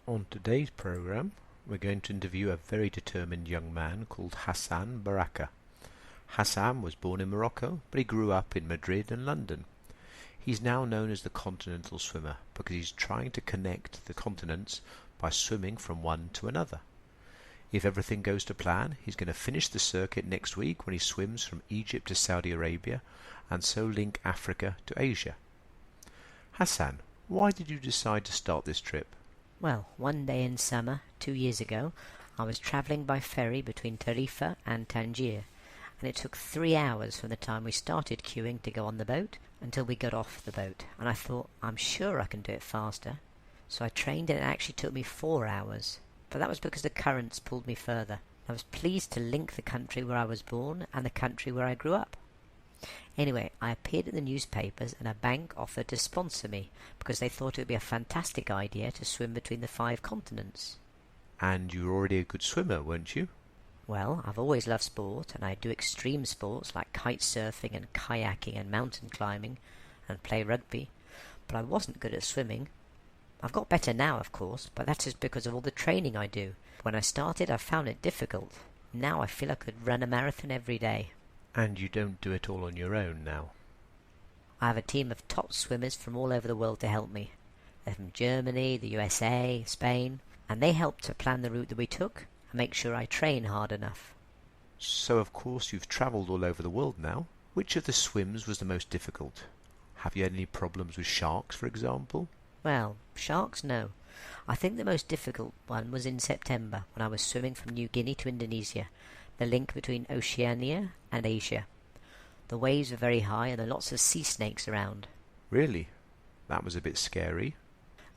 On today's program, we're going to interview a very determined young man called Hassan Baraka. Hassan was born in Morocco, but he grew up in Madrid and London. He's now known as the Continental swimmer because he's trying to connect the continents by swimming from one to another. If everything goes to plan, he's going to finish the circuit next week when he swims from Egypt to Saudi Arabia and so link Africa to Asia. Hassan, why did you decide to start this trip? Well, one day in summer, 2 years ago, I was travelling by ferry between Tarifa and Tangier, and it took 3 hours from the time we started queuing to go on the boat until we got off the boat, and I thought, I'm sure I can do it faster. So I trained and it actually took me 4 hours, but that was because the currents pulled me further. I was pleased to link the country where I was born and the country where I grew up. Anyway, I appeared in the newspapers and a bank offered to sponsor me because they thought it would be a fantastic idea to swim between the 5 continents. And you were already a good swimmer, weren't you? Well, I've always loved sport, and I do extreme sports like kite surfing and kayaking and mountain climbing and play rugby, but I wasn't good at swimming. I've got better now, of course, but that's just because of all the training I do. When I started, I found it difficult. Now I feel I could run a marathon every day. And you don't do it all on your own now. I have a team of top swimmers from all over the world to help me. They're from Germany, the USA, Spain, and they help to plan the route that we took and make sure I train hard enough. So of course you've travelled all over the world now. Which of the swims was the most difficult? Have you had any problems with sharks, for example? Well, sharks, no. I think the most difficult one was in September when I was swimming from New Guinea to Indonesia, the link between Oceania and Asia. The waves were very high and there were lots of sea snakes around. Really? That was a bit scary.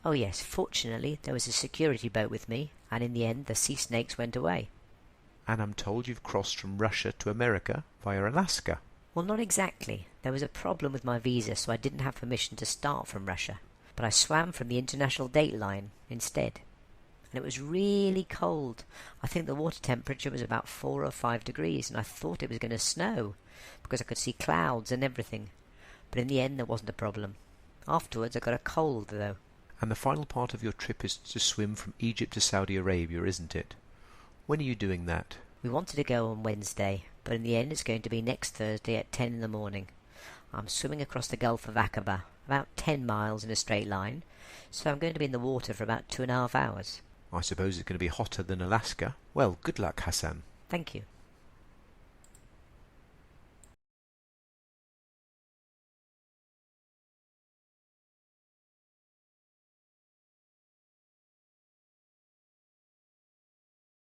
Oh yes, fortunately there was a security boat with me, and in the end the sea snakes went away. And I'm told you've crossed from Russia to America via Alaska. Well, not exactly. There was a problem with my visa, so I didn't have permission to start from Russia. But I swam from the international date line instead. And it was really cold. I think the water temperature was about 4 or 5 degrees, and I thought it was going to snow, because I could see clouds and everything. But in the end there wasn't a problem. Afterwards I got a cold, though. And the final part of your trip is to swim from Egypt to Saudi Arabia, isn't it? When are you doing that? We wanted to go on Wednesday, but in the end it's going to be next Thursday at 10 in the morning. I'm swimming across the Gulf of Aqaba, about 10 miles in a straight line, so I'm going to be in the water for about 2.5 hours. I suppose it's going to be hotter than Alaska. Well, good luck, Hassan. Thank you.